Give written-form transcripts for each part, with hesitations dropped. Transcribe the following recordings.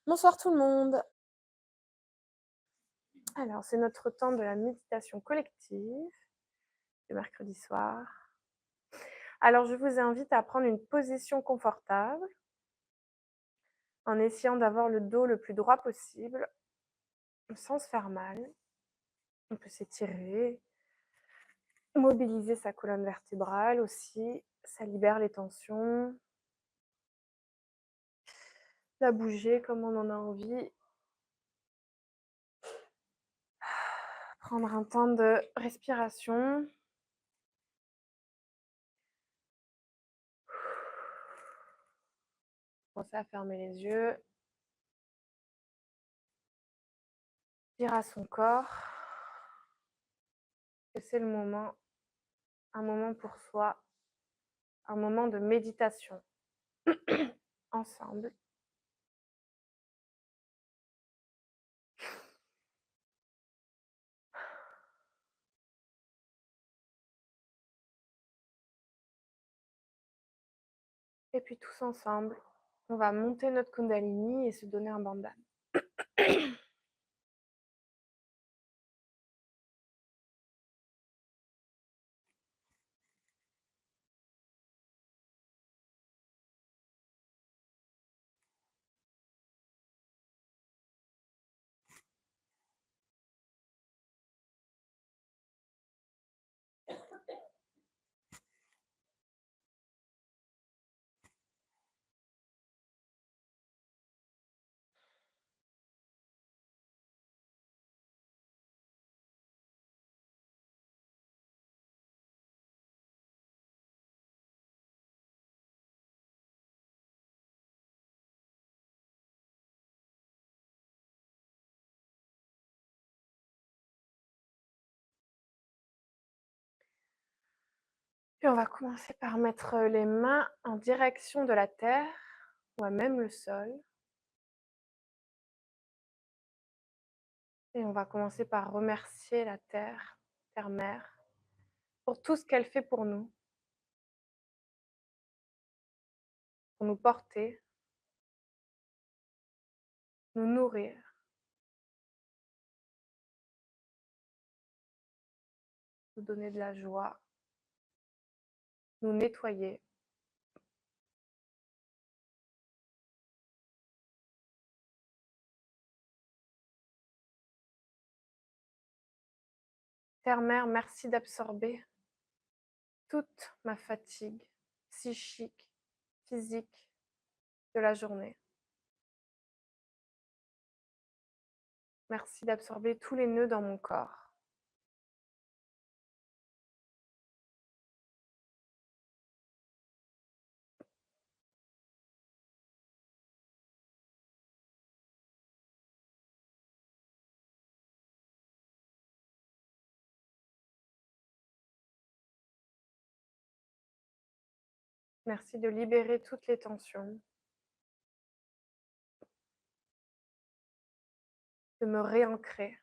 Bonsoir tout le monde. Alors, c'est notre temps de la méditation collective, le mercredi soir. Alors, je vous invite à prendre une position confortable en essayant d'avoir le dos le plus droit possible, sans se faire mal. On peut s'étirer, mobiliser sa colonne vertébrale aussi, ça libère les tensions, la bouger comme on en a envie. Prendre un temps de respiration. Commencer à fermer les yeux. Dire à son corps que c'est le moment, un moment pour soi, un moment de méditation ensemble. Et puis tous ensemble, on va monter notre Kundalini et se donner un bandhan. Puis on va commencer par mettre les mains en direction de la terre ou à même le sol. Et on va commencer par remercier la terre, terre-mère, pour tout ce qu'elle fait pour nous porter, nous nourrir, nous donner de la joie, nous nettoyer. Terre-mère, merci d'absorber toute ma fatigue psychique, physique de la journée. Merci d'absorber tous les nœuds dans mon corps. Merci de libérer toutes les tensions, de me réancrer.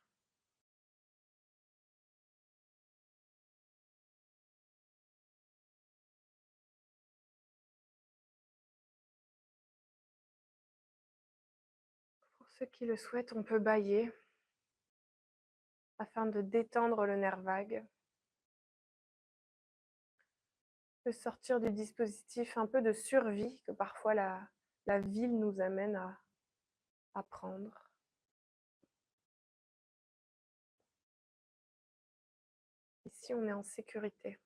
Pour ceux qui le souhaitent, on peut bâiller afin de détendre le nerf vague, de sortir du dispositif un peu de survie que parfois la ville nous amène à prendre. Ici, on est en sécurité.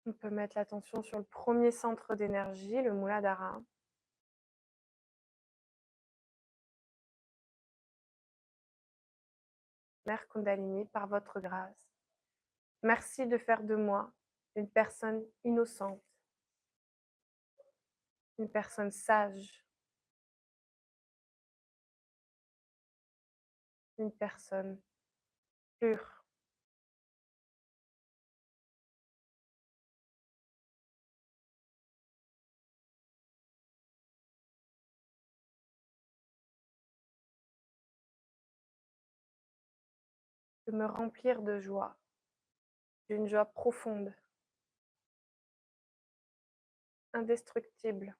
On peut mettre l'attention sur le premier centre d'énergie, le Muladhara. Mère Kundalini, par votre grâce, merci de faire de moi une personne innocente, une personne sage, une personne pure. de me remplir de joie, d'une joie profonde, indestructible,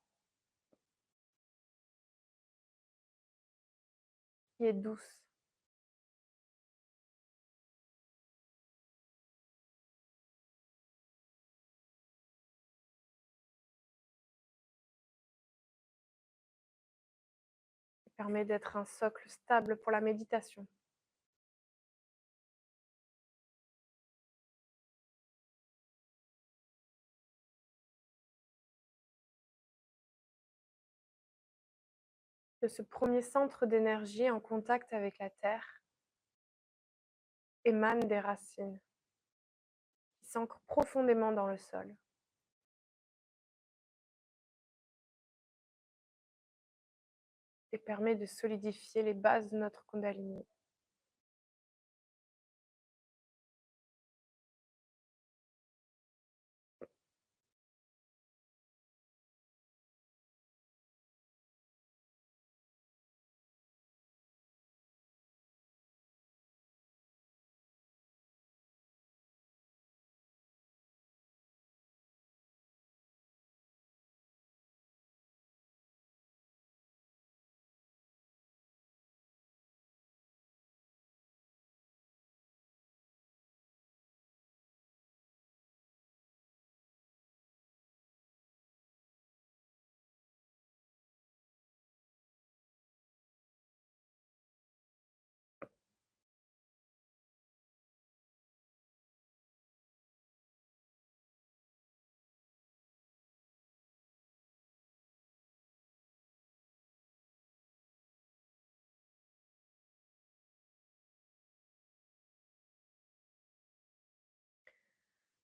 qui est douce. Qui permet d'être un socle stable pour la méditation. De ce premier centre d'énergie en contact avec la terre émanent des racines qui s'ancrent profondément dans le sol et permet de solidifier les bases de notre Kundalini.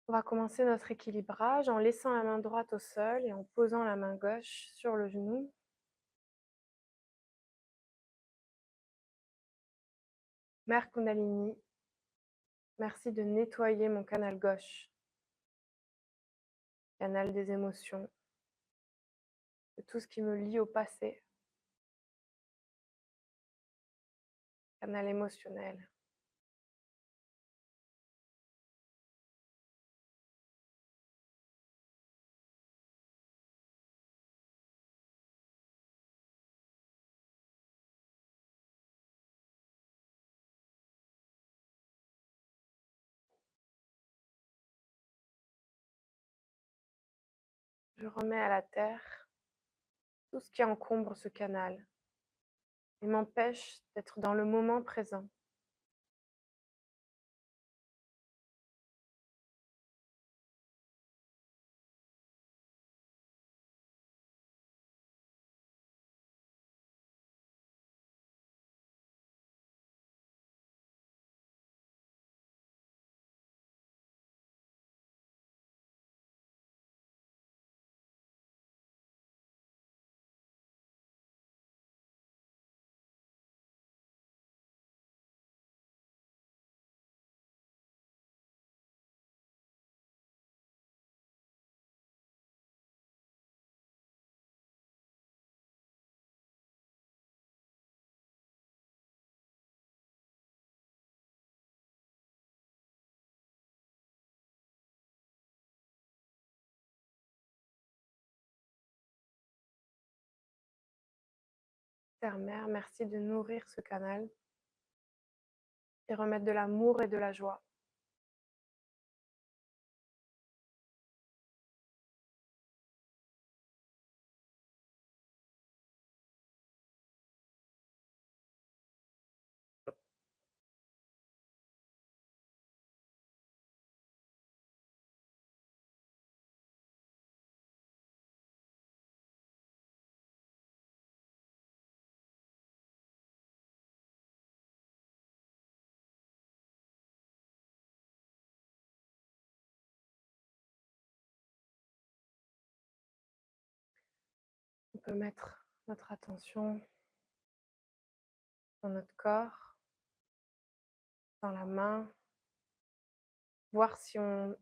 On va commencer notre équilibrage en laissant la main droite au sol et en posant la main gauche sur le genou. Mère Kundalini, merci de nettoyer mon canal gauche, canal des émotions, de tout ce qui me lie au passé, canal émotionnel. Je remets à la terre tout ce qui encombre ce canal et m'empêche d'être dans le moment présent. Terre-Mère, merci de nourrir ce canal et remettre de l'amour et de la joie. On peut mettre notre attention dans notre corps, dans la main, voir si on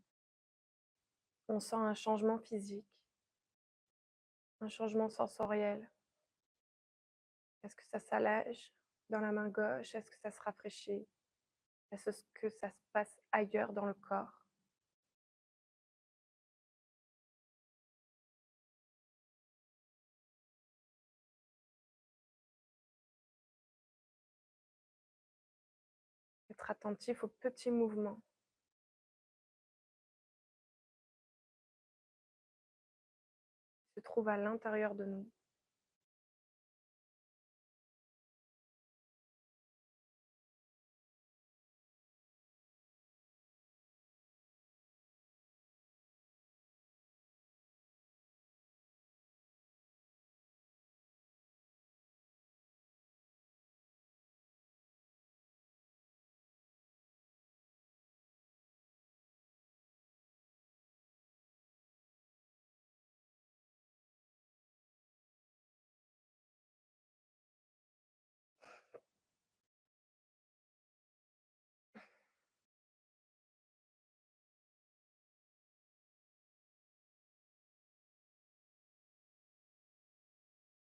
sent un changement physique, un changement sensoriel. Est-ce que ça s'allège dans la main gauche? Est-ce que ça se rafraîchit? Est-ce que ça se passe ailleurs dans le corps? Être attentif aux petits mouvements qui se trouvent à l'intérieur de nous.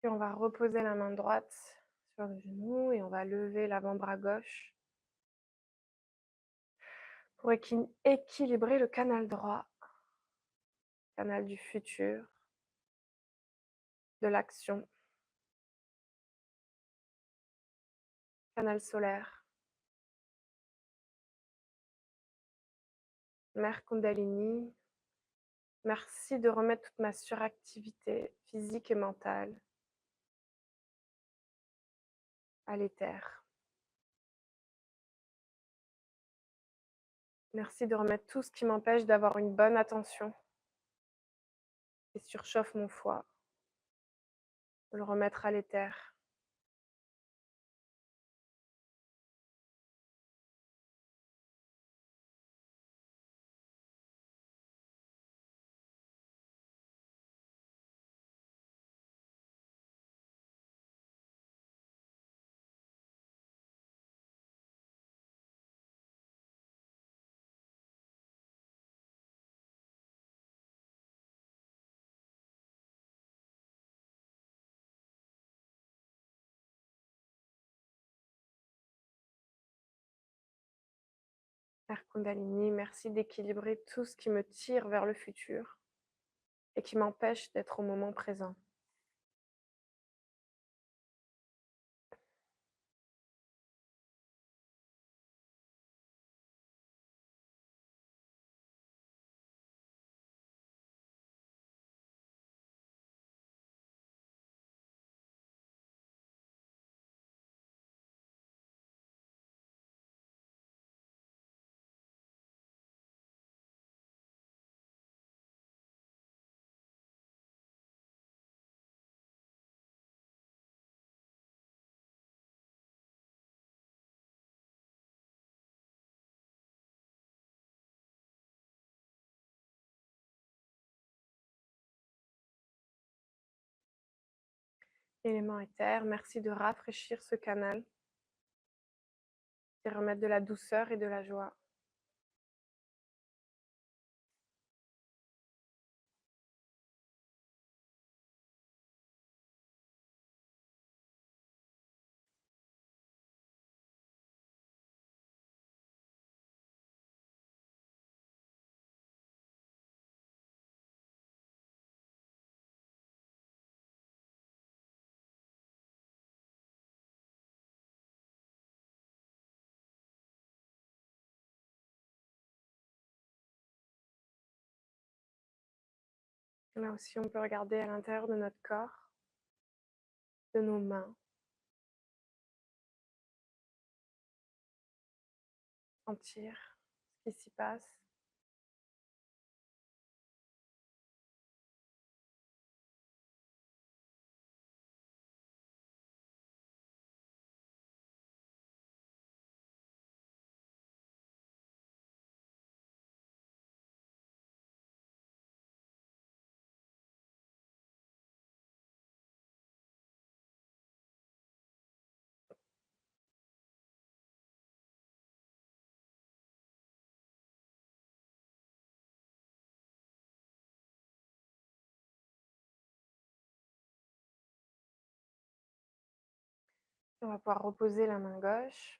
Puis on va reposer la main droite sur le genou et on va lever l'avant-bras gauche pour équilibrer le canal droit, canal du futur, de l'action, canal solaire, mère Kundalini. Merci de remettre toute ma suractivité physique et mentale à l'éther. Merci de remettre tout ce qui m'empêche d'avoir une bonne attention et surchauffe mon foie, de le remettre à l'éther. Mère Kundalini, merci d'équilibrer tout ce qui me tire vers le futur et qui m'empêche d'être au moment présent. Élément éther, merci de rafraîchir ce canal et remettre de la douceur et de la joie. Là aussi, on peut regarder à l'intérieur de notre corps, de nos mains, sentir ce qui s'y passe. On va pouvoir reposer la main gauche.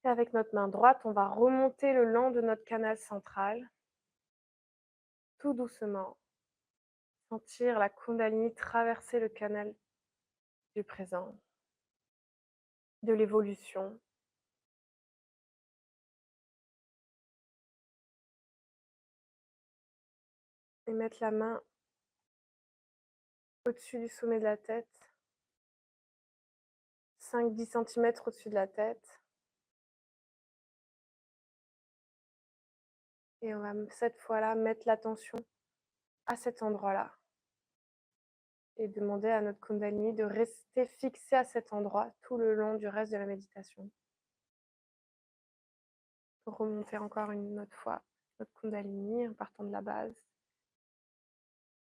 Et avec notre main droite, on va remonter le long de notre canal central, tout doucement. Sentir la Kundalini traverser le canal du présent, de l'évolution. Et mettre la main au-dessus du sommet de la tête, 5-10 cm au-dessus de la tête. Et on va cette fois-là mettre l'attention à cet endroit-là. Et demander à notre Kundalini de rester fixé à cet endroit tout le long du reste de la méditation. Pour remonter encore une autre fois notre Kundalini en partant de la base.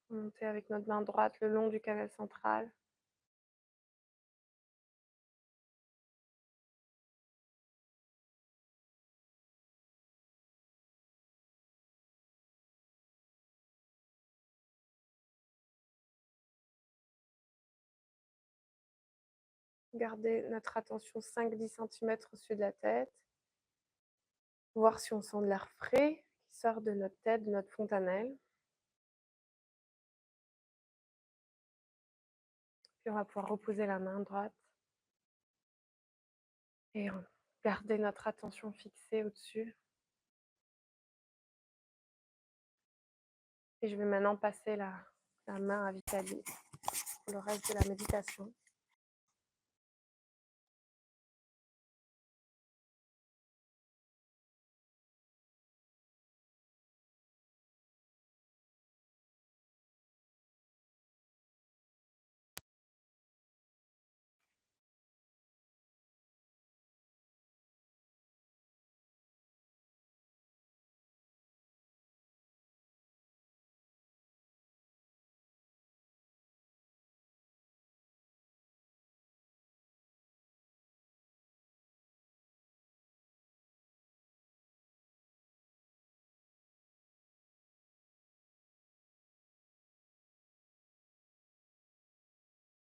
Remonter avec notre main droite le long du canal central. Garder notre attention 5-10 cm au-dessus de la tête. Voir si on sent de l'air frais qui sort de notre tête, de notre fontanelle. Puis on va pouvoir reposer la main droite et garder notre attention fixée au-dessus. Et je vais maintenant passer la main à Vitali pour le reste de la méditation.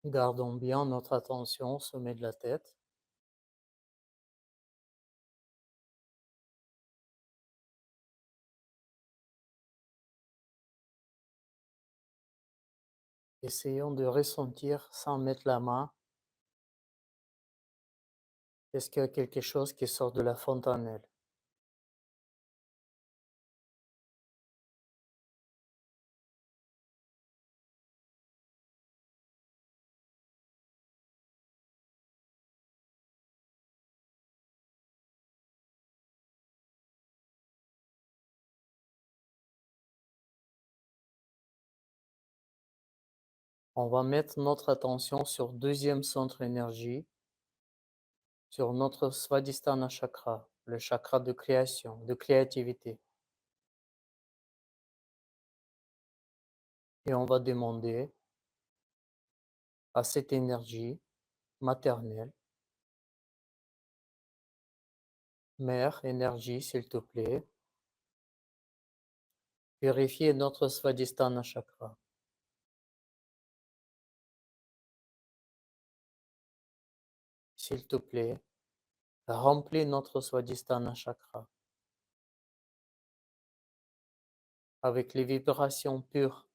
Gardons bien notre attention au sommet de la tête. Essayons de ressentir sans mettre la main. Est-ce qu'il y a quelque chose qui sort de la fontanelle? On va mettre notre attention sur deuxième centre énergie, sur notre Svadhisthana chakra, le chakra de création, de créativité. Et on va demander à cette énergie maternelle, Mère énergie, s'il te plaît, purifiez notre Svadhisthana chakra. S'il te plaît, remplis notre Svadhisthana chakra avec les vibrations pures.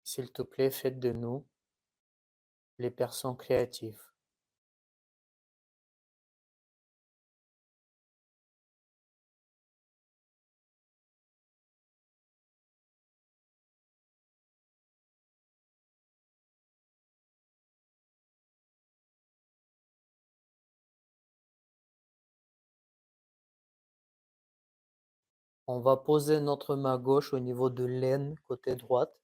S'il te plaît, faites de nous les personnes créatives. On va poser notre main gauche au niveau de l'aine, côté droite.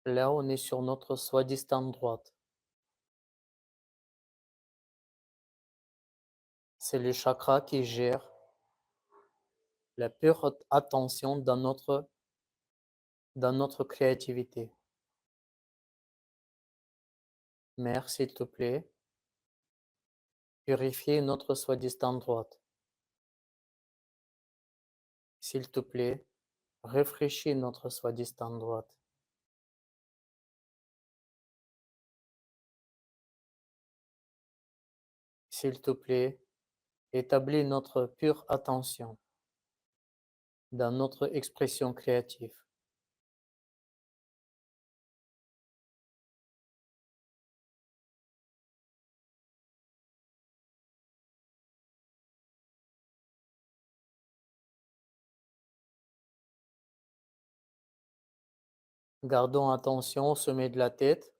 Là, on est sur notre soi-disant droite. C'est le chakra qui gère la pure attention dans notre créativité. Mère, s'il te plaît, purifier notre soi-disant droite. S'il te plaît, rafraîchis notre soi-disant droite. S'il te plaît, établis notre pure attention dans notre expression créative. Gardons attention au sommet de la tête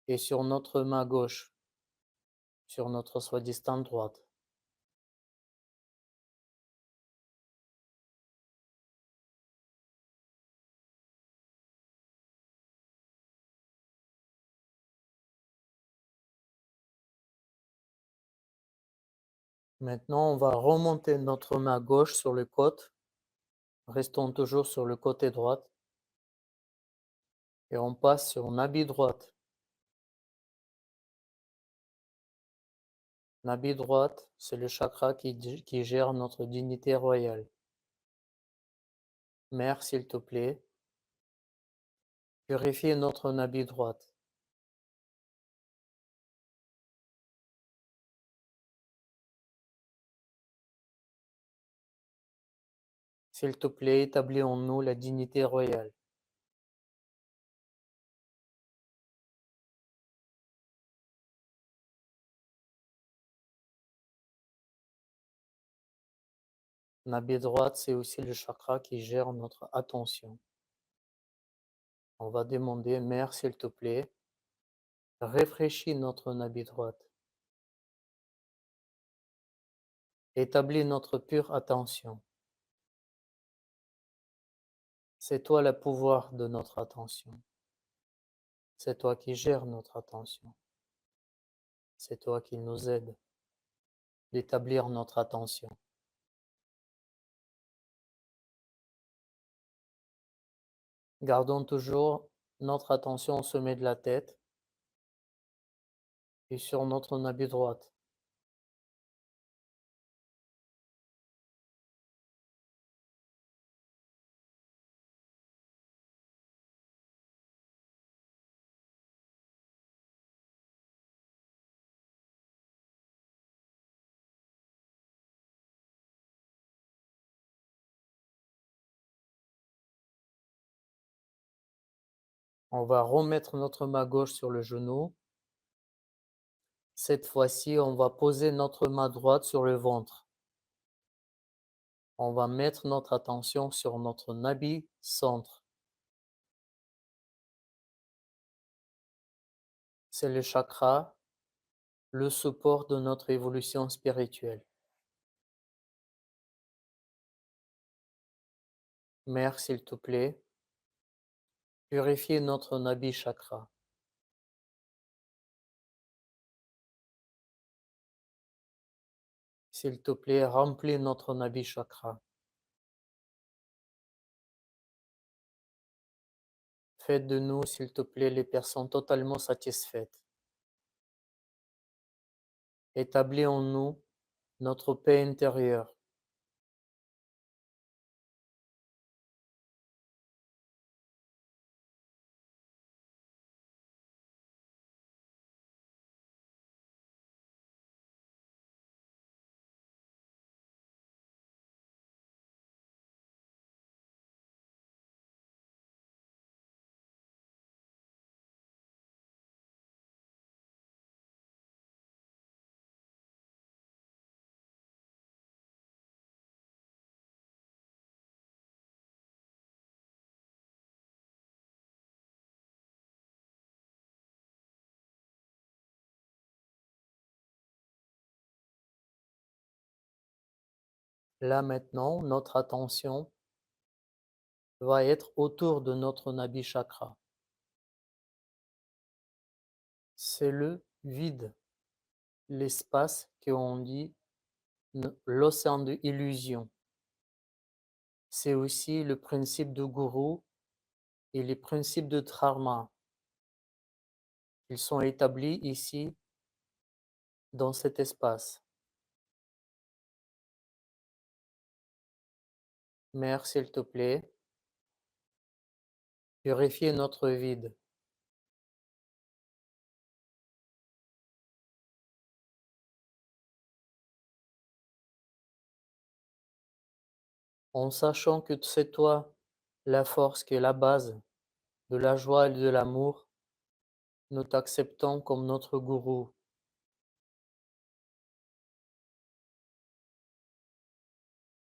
et sur notre main gauche, sur notre soi-disant droite. Maintenant, on va remonter notre main gauche sur le côté. Restons toujours sur le côté droit. Et on passe sur Nabi droite. Nabi droite, c'est le chakra qui gère notre dignité royale. Mère, s'il te plaît, purifie notre Nabi droite. S'il te plaît, établis en nous la dignité royale. Nabi droite, c'est aussi le chakra qui gère notre attention. On va demander, Mère, s'il te plaît, rafraîchis notre Nabi droite. Établis notre pure attention. C'est toi le pouvoir de notre attention. C'est toi qui gères notre attention. C'est toi qui nous aide d'établir notre attention. Gardons toujours notre attention au sommet de la tête et sur notre nabi droite. On va remettre notre main gauche sur le genou. Cette fois-ci, on va poser notre main droite sur le ventre. On va mettre notre attention sur notre nabi centre. C'est le chakra, le support de notre évolution spirituelle. Mère, s'il te plaît, purifie notre nabi chakra. S'il te plaît, remplis notre nabi chakra. Fais de nous, s'il te plaît, les personnes totalement satisfaites. Établis en nous notre paix intérieure. Là maintenant, notre attention va être autour de notre nabi chakra. C'est le vide, l'espace qu'on dit l'océan de illusion. C'est aussi le principe de Guru et les principes de Dharma. Ils sont établis ici dans cet espace. Mère, s'il te plaît, purifie notre vide, en sachant que c'est toi la force qui est la base de la joie et de l'amour. Nous t'acceptons comme notre gourou.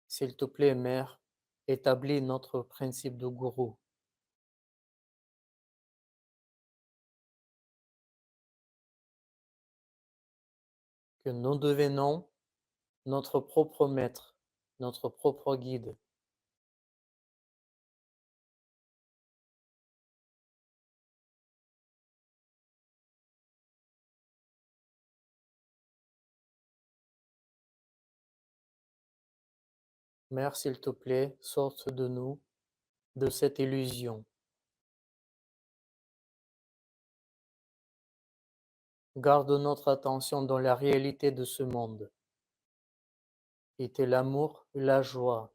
S'il te plaît, Mère, établis notre principe de gourou, que nous devenons notre propre maître, notre propre guide. Mère, s'il te plaît, sorte de nous de cette illusion. Garde notre attention dans la réalité de ce monde, qui est l'amour et la joie.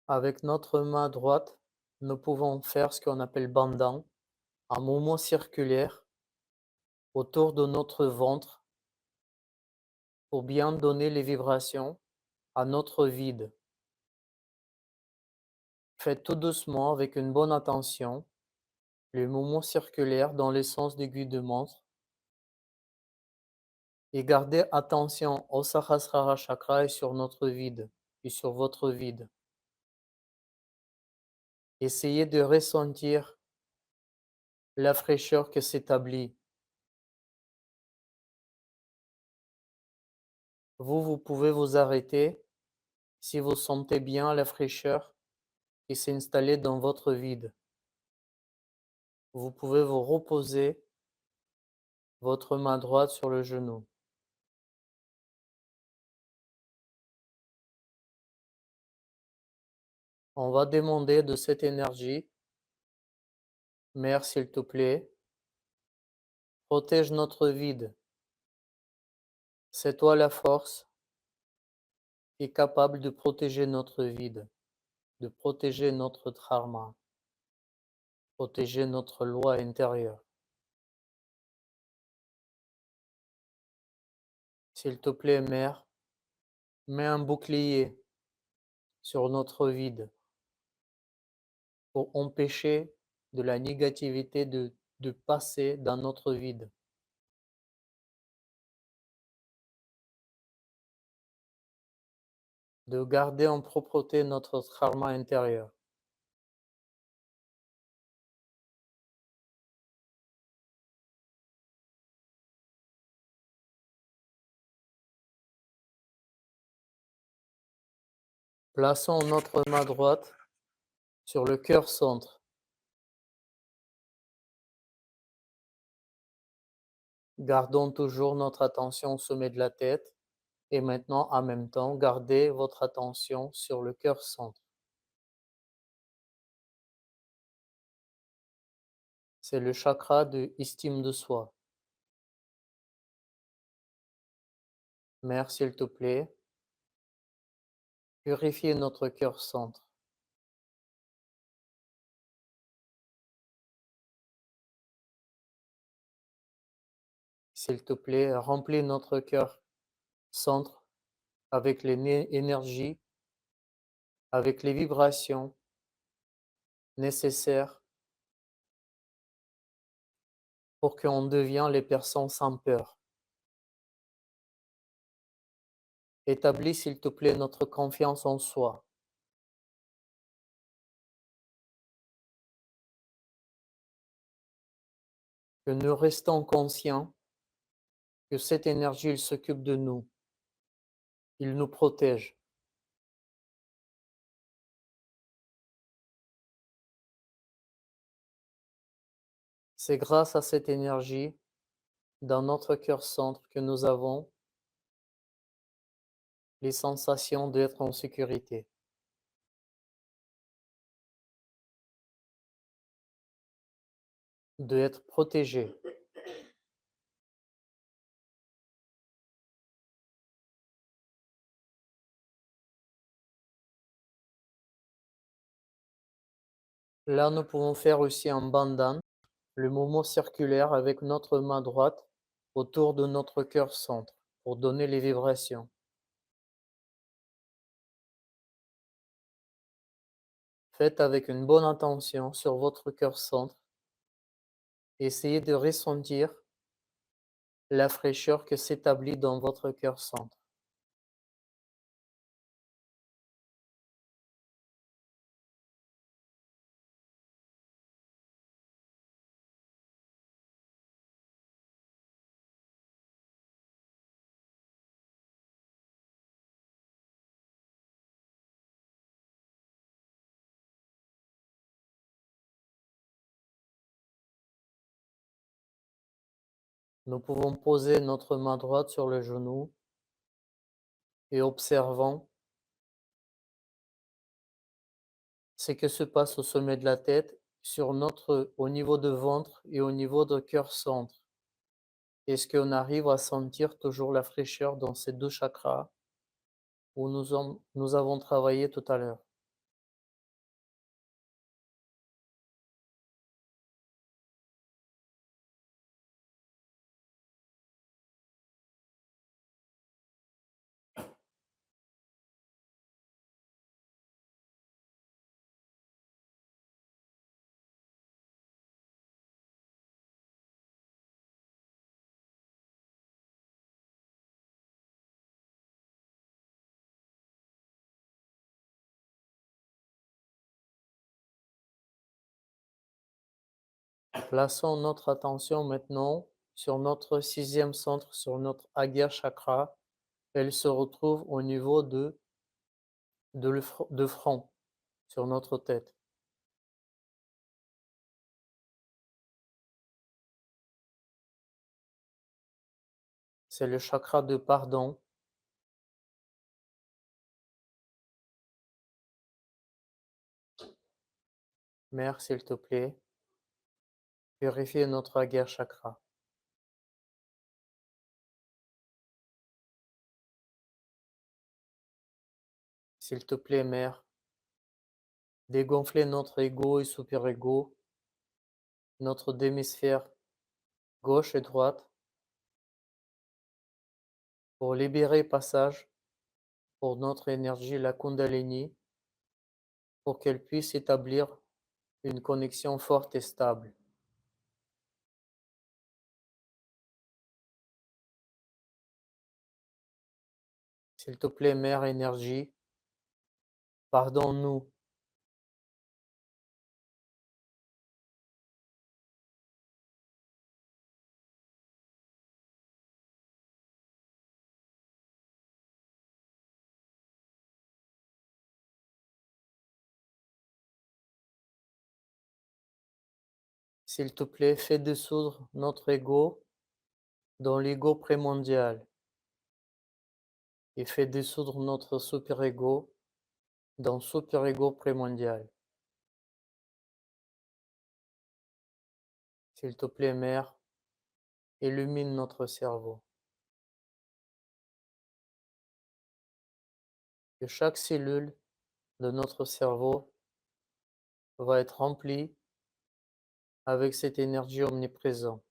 Avec notre main droite, nous pouvons faire ce qu'on appelle bandhan, un mouvement circulaire autour de notre ventre pour bien donner les vibrations à notre vide. Faites tout doucement avec une bonne attention le mouvement circulaire dans le sens d'aiguille de montre et gardez attention au Sahasrara chakra et sur notre vide et sur votre vide. Essayez de ressentir la fraîcheur qui s'établit. Vous pouvez vous arrêter si vous sentez bien la fraîcheur qui s'est installée dans votre vide. Vous pouvez vous reposer votre main droite sur le genou. On va demander de cette énergie, Mère, s'il te plaît, protège notre vide. C'est toi la force qui est capable de protéger notre vide, de protéger notre dharma, protéger notre loi intérieure. S'il te plaît, Mère, mets un bouclier sur notre vide pour empêcher de la négativité de passer dans notre vide. De garder en propreté notre dharma intérieur. Plaçons notre main droite sur le cœur centre. Gardons toujours notre attention au sommet de la tête et maintenant, en même temps, gardez votre attention sur le cœur centre. C'est le chakra de estime de soi. Mère, s'il te plaît, purifiez notre cœur centre. S'il te plaît, remplis notre cœur centre avec l'énergie, avec les vibrations nécessaires pour qu'on devienne les personnes sans peur. Établis, s'il te plaît, notre confiance en soi. Que nous restons conscients que cette énergie, il s'occupe de nous. Il nous protège. C'est grâce à cette énergie dans notre cœur centre que nous avons les sensations d'être en sécurité. d'être protégé. Là, nous pouvons faire aussi un bandhan, le mouvement circulaire avec notre main droite autour de notre cœur centre pour donner les vibrations. Faites avec une bonne intention sur votre cœur centre. Essayez de ressentir la fraîcheur que s'établit dans votre cœur centre. Nous pouvons poser notre main droite sur le genou et observons ce que se passe au sommet de la tête, au niveau de ventre et au niveau de cœur centre. Est-ce qu'on arrive à sentir toujours la fraîcheur dans ces deux chakras où nous avons travaillé tout à l'heure? Plaçons notre attention maintenant sur notre sixième centre, sur notre Agya chakra. Elle se retrouve au niveau de front, sur notre tête. C'est le chakra de pardon. Mère, s'il te plaît, purifie notre Agya chakra. S'il te plaît, Mère, dégonfler notre ego et super-ego, notre démisphère gauche et droite, pour libérer passage pour notre énergie, la Kundalini, pour qu'elle puisse établir une connexion forte et stable. S'il te plaît, Mère Énergie, pardonne-nous. S'il te plaît, fais dissoudre notre ego dans l'ego prémondial et fais dissoudre notre super-ego dans super-ego prémondial. S'il te plaît, Mère, illumine notre cerveau. Que chaque cellule de notre cerveau va être remplie avec cette énergie omniprésente.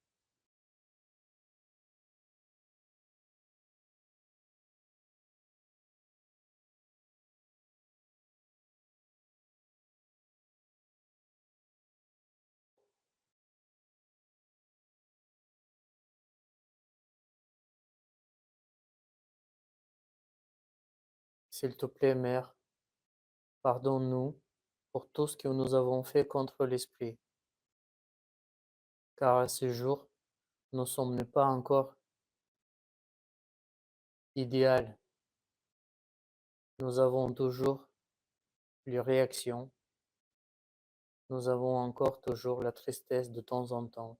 S'il te plaît, Mère, pardonne-nous pour tout ce que nous avons fait contre l'Esprit, car à ce jour, nous ne sommes pas encore idéal. Nous avons toujours les réactions, nous avons encore toujours la tristesse de temps en temps.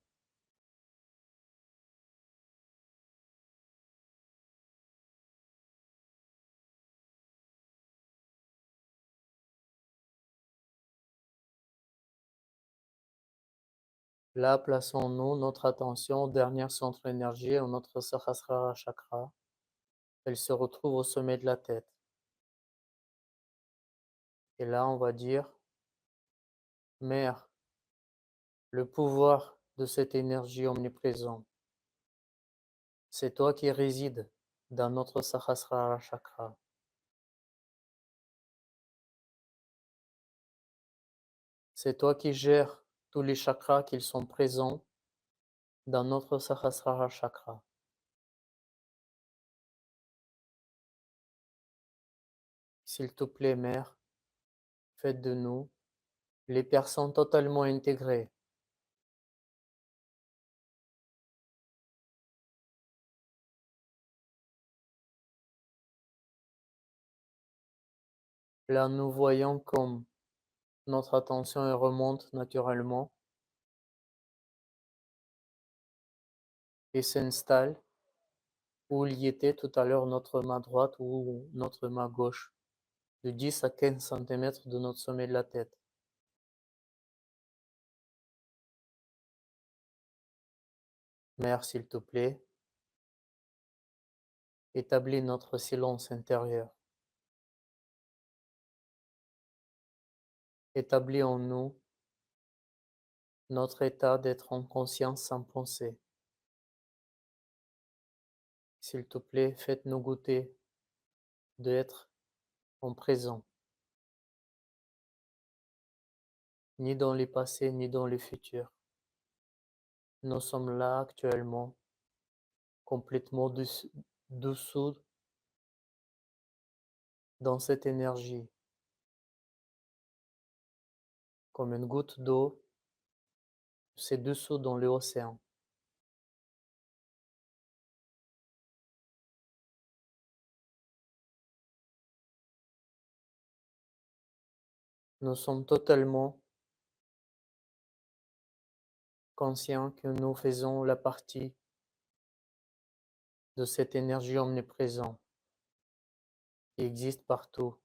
Là, plaçons-nous notre attention au dernier centre énergie, en notre Sahasrara chakra. Elle se retrouve au sommet de la tête. Et là, on va dire, Mère, le pouvoir de cette énergie omniprésente, c'est toi qui résides dans notre Sahasrara chakra. C'est toi qui gères tous les chakras qui sont présents dans notre Sahasrara chakra. S'il te plaît, Mère, fais de nous les personnes totalement intégrées. Là, nous voyons comme notre attention elle remonte naturellement et s'installe où il y était tout à l'heure notre main droite ou notre main gauche, de 10 à 15 centimètres de notre sommet de la tête. Mère, s'il te plaît, établis notre silence intérieur. Établis en nous notre état d'être en conscience sans pensée. S'il te plaît, faites-nous goûter d'être en présent, ni dans le passé, ni dans le futur. Nous sommes là actuellement, complètement dessous dans cette énergie, comme une goutte d'eau, c'est dessous dans l'océan. Nous sommes totalement conscients que nous faisons la partie de cette énergie omniprésente qui existe partout.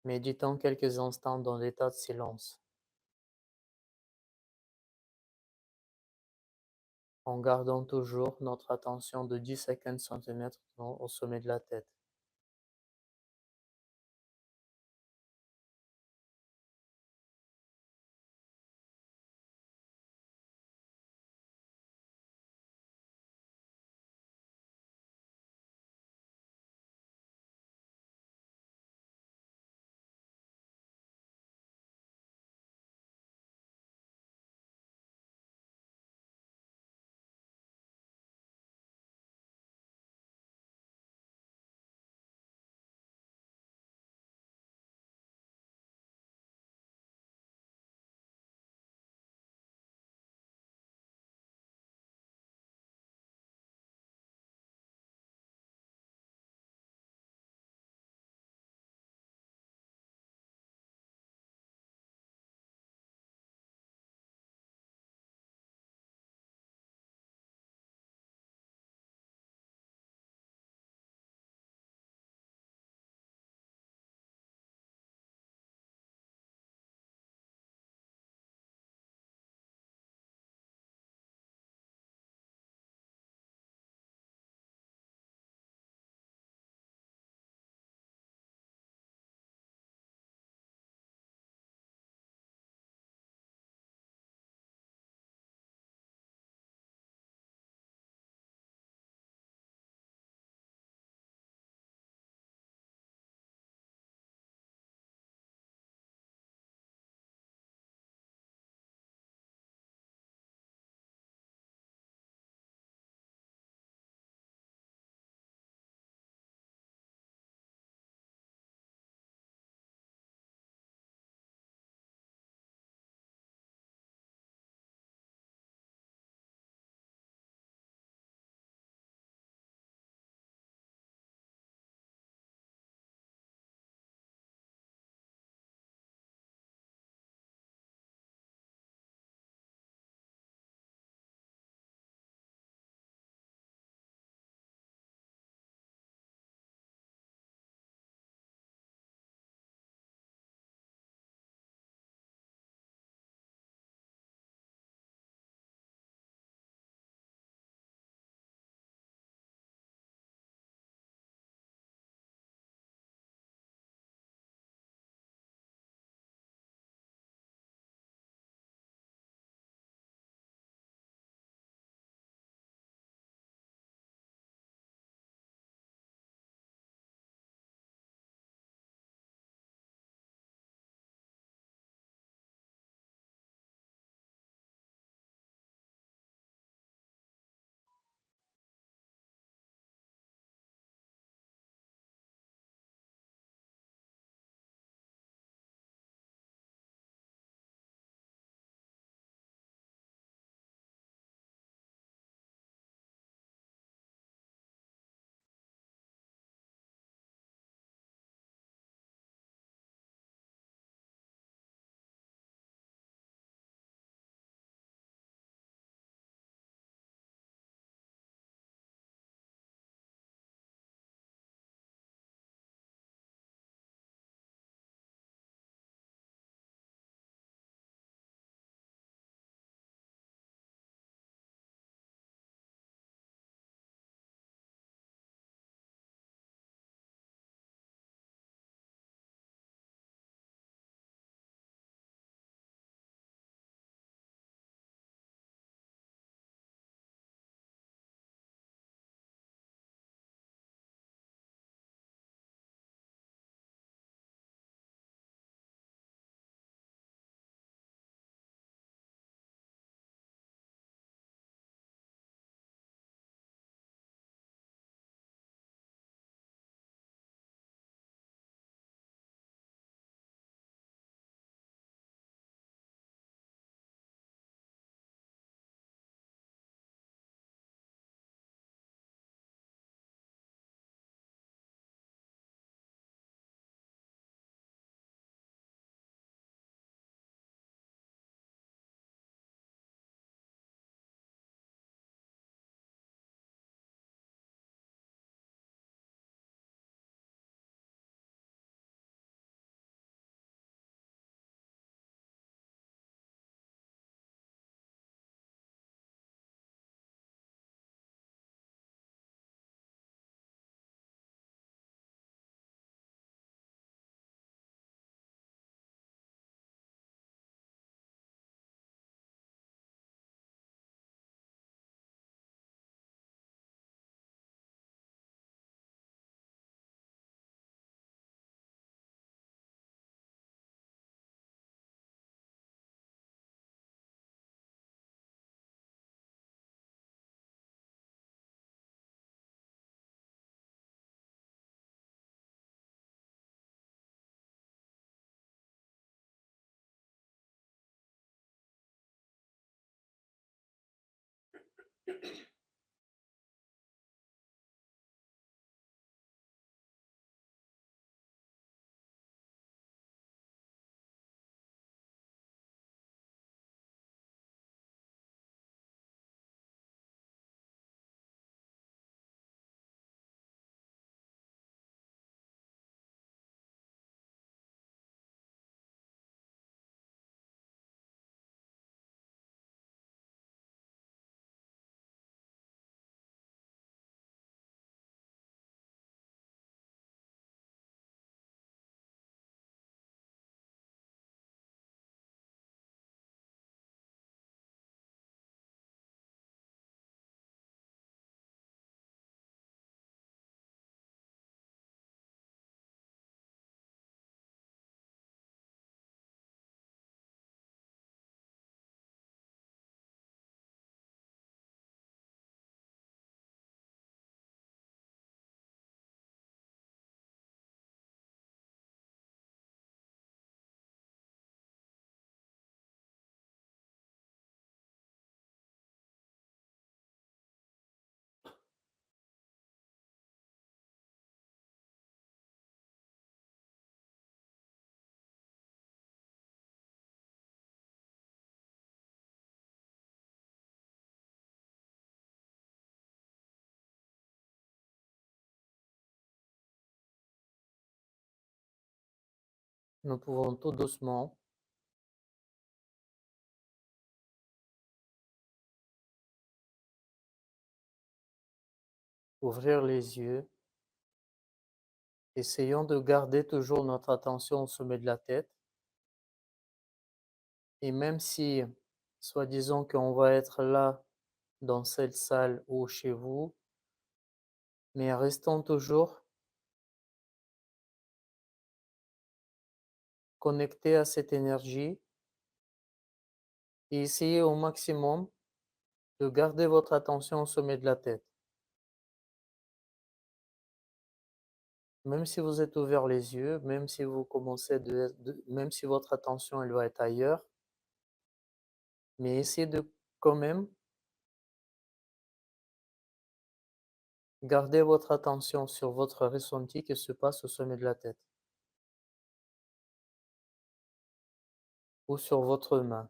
Méditons quelques instants dans l'état de silence, en gardant toujours notre attention de 10 à 15 centimètres au sommet de la tête. Nous pouvons tout doucement ouvrir les yeux. Essayons de garder toujours notre attention au sommet de la tête. Et même si, soi-disant qu'on va être là, dans cette salle ou chez vous, mais restons toujours connectés à cette énergie et essayez au maximum de garder votre attention au sommet de la tête. Même si vous êtes ouvert les yeux, même si vous commencez même si votre attention elle va être ailleurs, mais essayez de quand même garder votre attention sur votre ressenti qui se passe au sommet de la tête ou sur votre main.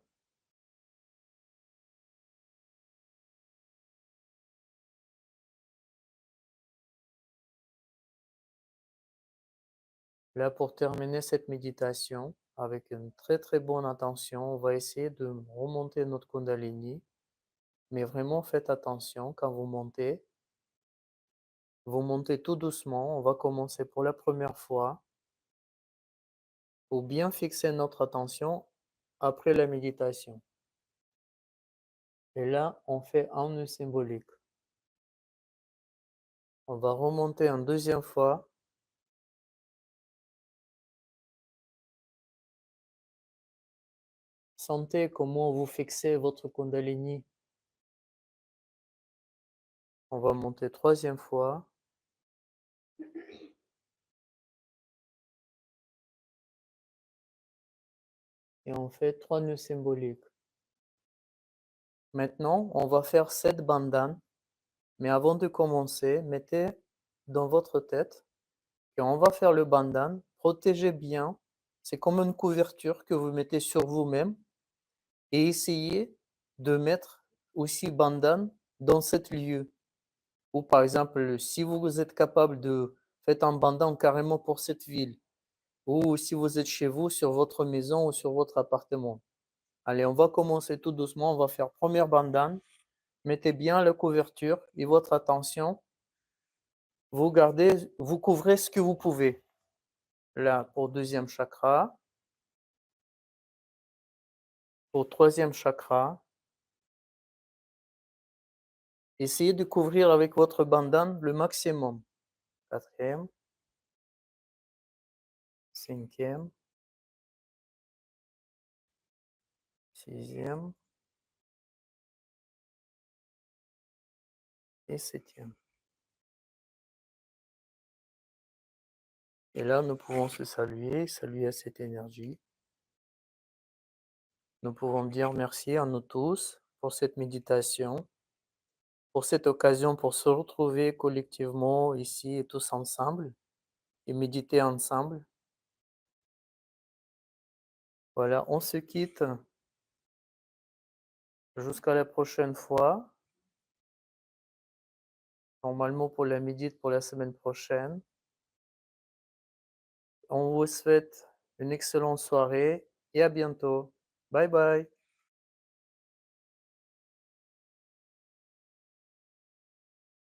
Là, pour terminer cette méditation, avec une très très bonne intention, on va essayer de remonter notre Kundalini, mais vraiment faites attention quand vous montez tout doucement, on va commencer pour la première fois, pour bien fixer notre attention après la méditation. Et là, on fait un nœud symbolique. On va remonter une deuxième fois. Sentez comment vous fixez votre Kundalini. On va monter troisième fois. Et on fait 3 nœuds symboliques. Maintenant, on va faire 7 bandanes. Mais avant de commencer, mettez dans votre tête qu'on va faire le bandane. Protégez bien. C'est comme une couverture que vous mettez sur vous-même. Et essayez de mettre aussi bandane dans cet lieu. Ou par exemple, si vous êtes capable de faire un bandane carrément pour cette ville. Ou si vous êtes chez vous, sur votre maison ou sur votre appartement. Allez, on va commencer tout doucement. On va faire première bandane. Mettez bien la couverture et votre attention. Vous couvrez ce que vous pouvez. Là, pour deuxième chakra. Pour troisième chakra. Essayez de couvrir avec votre bandane le maximum. Quatrième. Cinquième. Sixième. Et septième. Et là, nous pouvons se saluer à cette énergie. Nous pouvons dire merci à nous tous pour cette méditation. pour cette occasion, pour se retrouver collectivement ici et tous ensemble et méditer ensemble. Voilà, on se quitte jusqu'à la prochaine fois, normalement pour la médite pour la semaine prochaine. On vous souhaite une excellente soirée et à bientôt. Bye bye.